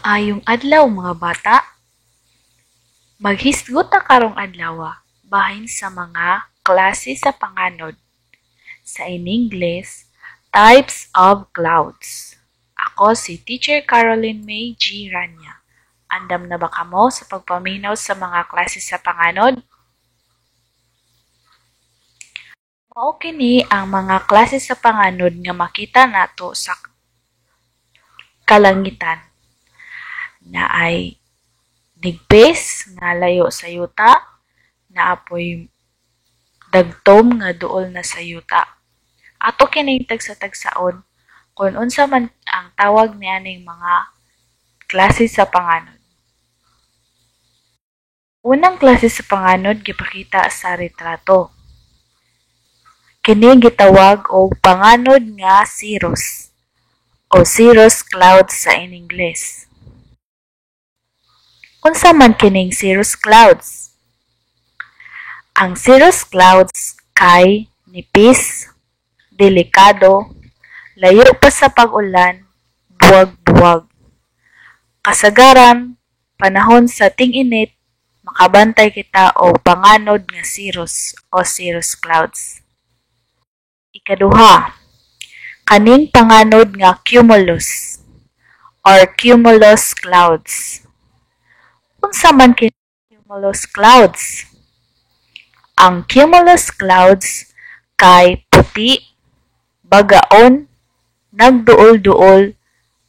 Ayong adlaw mga bata, maghisgot ta karong adlaw bahin sa mga klase sa panganod. Sa in English, types of clouds. Ako si Teacher Caroline May G. Rania. Andam na ba kamo sa pagpaminaw sa mga klase sa panganod? Mao kini ang mga klase sa panganod nga makita nato sa kalangitan na ay nigpes nga layo sa yuta, naapoy dagtom nga duol na sa yuta. Ato kining tagsa-tagsaon kung unsa man ang tawag nianing mga klase sa panganod. Unang klase sa panganod gipakita sa retrato. Kini gitawag og panganod nga cirrus o cirrus clouds sa in English. Unsa man kining cirrus clouds? Ang cirrus clouds kay nipis, delikado, layo pa sa pag-ulan, buwag-buwag. Kasagaran, panahon sa ting-init, makabantay kita og panganod nga cirrus o cirrus clouds. Ikaduha, kaning panganod nga cumulus or cumulus clouds. Unsa man kining cumulus clouds? Ang cumulus clouds kay puti, bagaon, nagduol-duol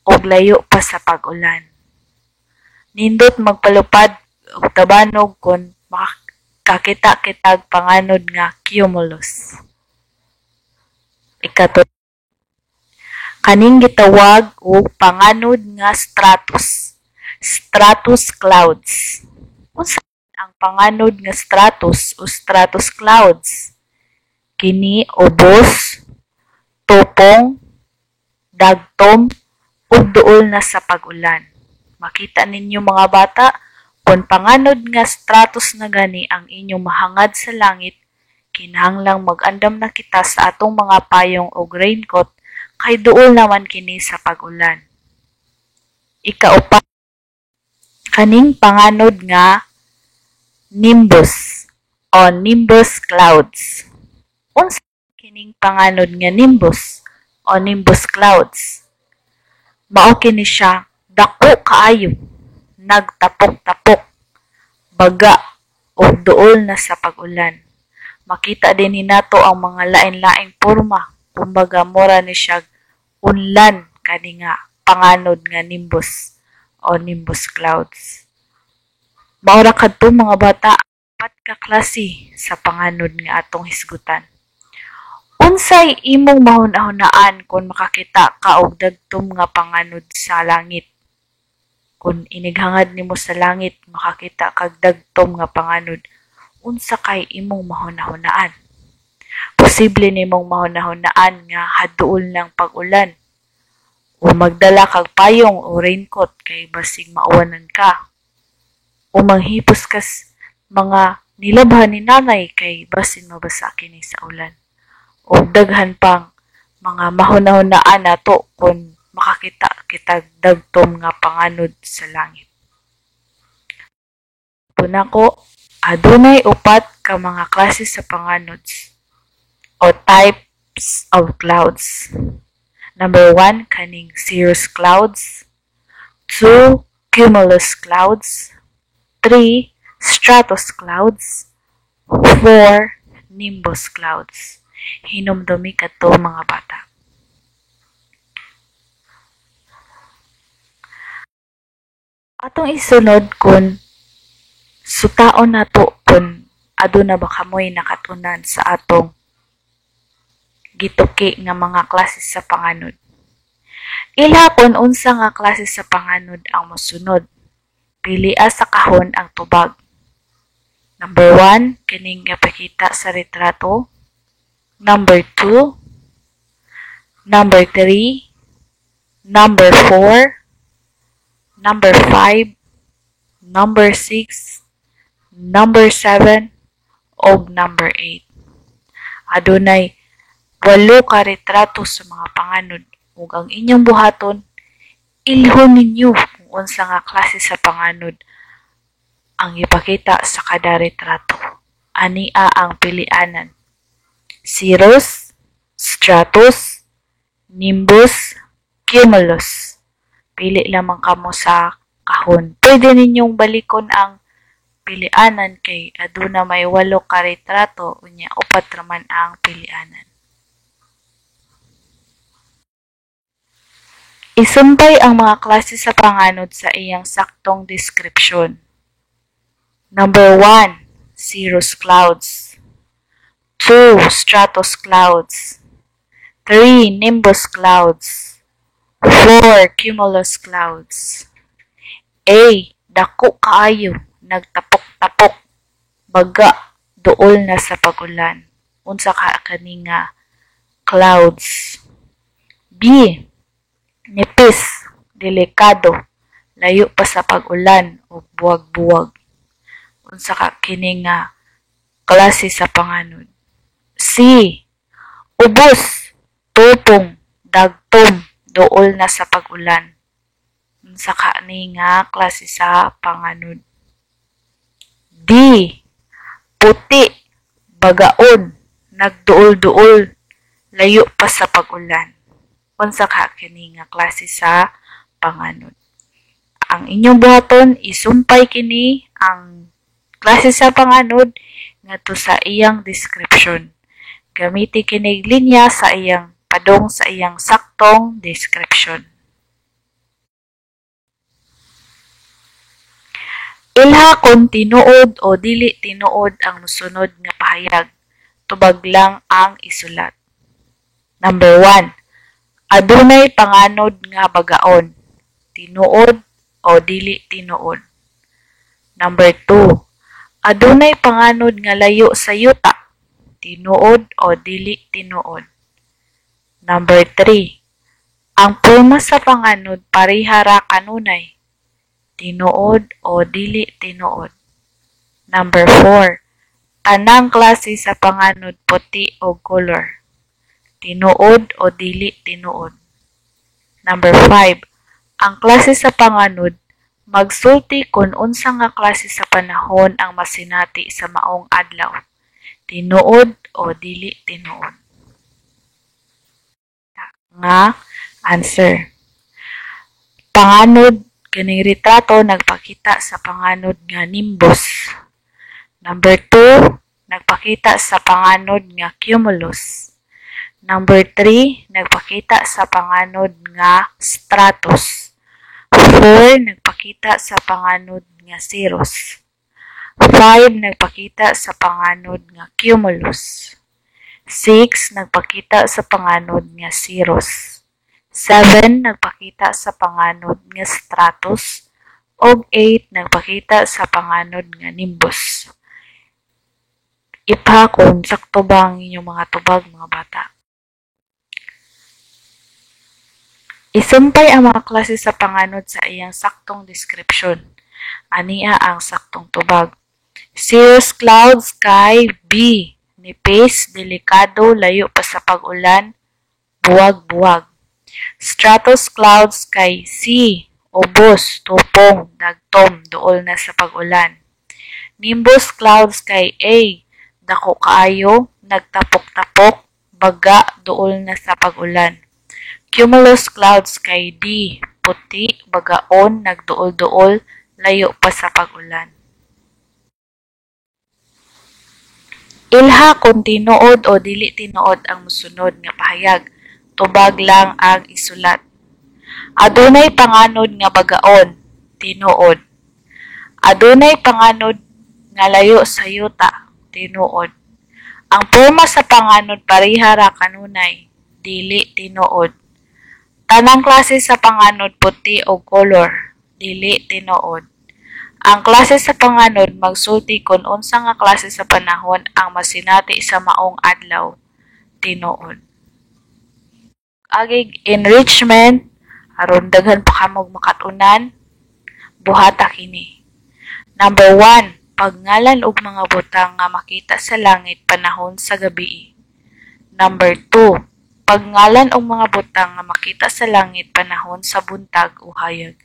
og layo pa sa pag-ulan. Nindot magpalupad og tabanog kon makakita-kitag panganod nga cumulus. Ikatlo, kaning gitawag og panganod nga stratus. Stratus clouds. Unsa ang panganod nga stratus o stratus clouds? Kini ubos, tupong, dagtom, ug duol na sa pag-ulan. Makita ninyo mga bata, kung panganod nga stratus na gani ang inyong mahangad sa langit, kinahanglang mag-andam na kita sa atong mga payong o raincoat kay duol naman kini sa pag-ulan. Ikaupat, kaning panganod nga nimbus o nimbus clouds. Unsa kining panganod nga nimbus o nimbus clouds? Mao kini siya dako kaayo, nagtapok-tapok, baga o duol na sa pag-ulan. Makita din hinato ang mga lain-laing porma, kumbaga mora ni siya unlan kani nga panganod nga nimbus o nimbus clouds. Maura kadto mga bata, apat ka klase sa panganod nga atong hisgutan. Unsay imong mahuna-hunaan kung makakita ka og dagtom nga panganod sa langit? Kung inighangad nimo sa langit, makakita kag dagtom nga panganod, unsa kay imong mahuna-hunaan? Posible nimong mahuna-hunaan nga haduol ng pag-ulan o magdala kag payong o raincoat kay basig mauwanan ka o manghipos kas mga nilabhan ni nanay kay basin mabasa kini sa ulan o daghan pang mga mahuna-hunaan nato kung makakita kita dagtom nga panganod sa langit. Punako, adunay upat ka mga klase sa panganods o types of clouds. Number 1, kaning cirrus clouds. 2, cumulus clouds. 3, stratus clouds. 4, nimbus clouds. Hinumdumi kadto mga bata. Atong isunod kun sutaon nato kun aduna ba kamoy nakatunan sa atong gituki nga mga klase sa panganod. Ila kun unsa nga klase sa panganod ang mosunod. Pilia sa kahon ang tubag. Number 1, kining gapakita sa retrato. Number 2, number 3, number 4, number 5, number 6, number 7, o number 8. Adunay 8 ka retrato sa mga panganod ug ang inyong buhaton ilhon ninyo kung unsa nga klase sa panganod ang ipakita sa kada retrato. Ania ang pilianan: cirrus, stratus, nimbus, cumulus. Pili lamang kamo sa kahon. Pwede ninyong balikon ang pilianan kay aduna may 8 ka retrato unya 4 raman ang pilianan. Isumpay ang mga klase sa panganod sa iyang saktong deskripsyon. Number 1, cirrus clouds. 2, stratus clouds. 3, nimbus clouds. 4, cumulus clouds. A, dako kaayo, nagtapok-tapok, baga, duol na sa pag-ulan. Unsa ka kaninga clouds. B, nipis, delikado, layo pa sa pag-ulan o buwag-buwag. Unsa ka kini nga klase sa panganod. C, ubos, tupong, dagtom, duol na sa pag-ulan. Unsa ka ni nga klase sa panganod. D, puti, bagaon, nagduol-duol, layo pa sa pag-ulan. Unsa ka kini nga klase sa panganod. Ang inyong buhaton, isumpay kini ang klase sa panganod ngadto sa iyang description. Gamiti kinig linya sa iyang padong sa iyang saktong description. Ilha kung tinuod o dili tinuod ang mosunod nga pahayag. Tubag lang ang isulat. Number 1. Adunay panganod nga bagaon. Tinuod o dili tinuod. Number 2. Adunay panganod nga layo sa yuta. Tinuod o dili tinuod. Number 3. Ang porma sa panganod parihara kanunay. Tinuod o dili tinuod. Number 4. Tanang klase sa panganod puti o color. Tinuod o dili tinuod. Number 5. Ang klase sa panganod magsulti kung unsa nga klase sa panahon ang masinati sa maong adlaw. Tinuod o dili tinuod. Nga answer. Panganod kaning retrato nagpakita sa panganod nga nimbus. Number 2, nagpakita sa panganod nga cumulus. Number 3, nagpakita sa panganod nga stratus. 4, nagpakita sa panganod nga cirrus. 5, nagpakita sa panganod nga cumulus. 6, nagpakita sa panganod nga cirrus. 7, nagpakita sa panganod nga stratus. Og 8, nagpakita sa panganod nga nimbus. Ipa kung sakto ba ang inyong mga tubag, mga bata. Isumpay ang mga klase sa panganod sa iyang saktong description. Ania ang saktong tubag. Cirrus clouds kay B. Nipis, delikado, layo pa sa pag-ulan, buwag-buwag. Stratus clouds kay C. Ubos, tupong, dagtom, duol na sa pag-ulan. Nimbus clouds kay A. Dako kaayo, nagtapok-tapok, baga, duol na sa pag-ulan. Cumulus clouds kay D. Puti, bagaon, nagduol-duol, layo pa sa pag-ulan. Ilha kung tinuod o dili tinuod ang musunod nga pahayag. Tubag lang ang isulat. Adunay panganod nga bagaon, tinuod. Adunay panganod nga layo sa yuta, tinuod. Ang porma sa panganod parihara kanunay, dili tinuod. Tanang klase sa panganod puti o color, dili tinuod. Ang klase sa panganod magsulti kung unsa nga klase sa panahon ang masinati sa maong adlaw, tinuod. Agig enrichment, aron daghan pa kamog makatunan, buhata kini. Number 1, pagngalan og mga butang nga makita sa langit panahon sa gabi. Number 2, pagngalan og mga butang nga makita sa langit panahon sa buntag o hayag.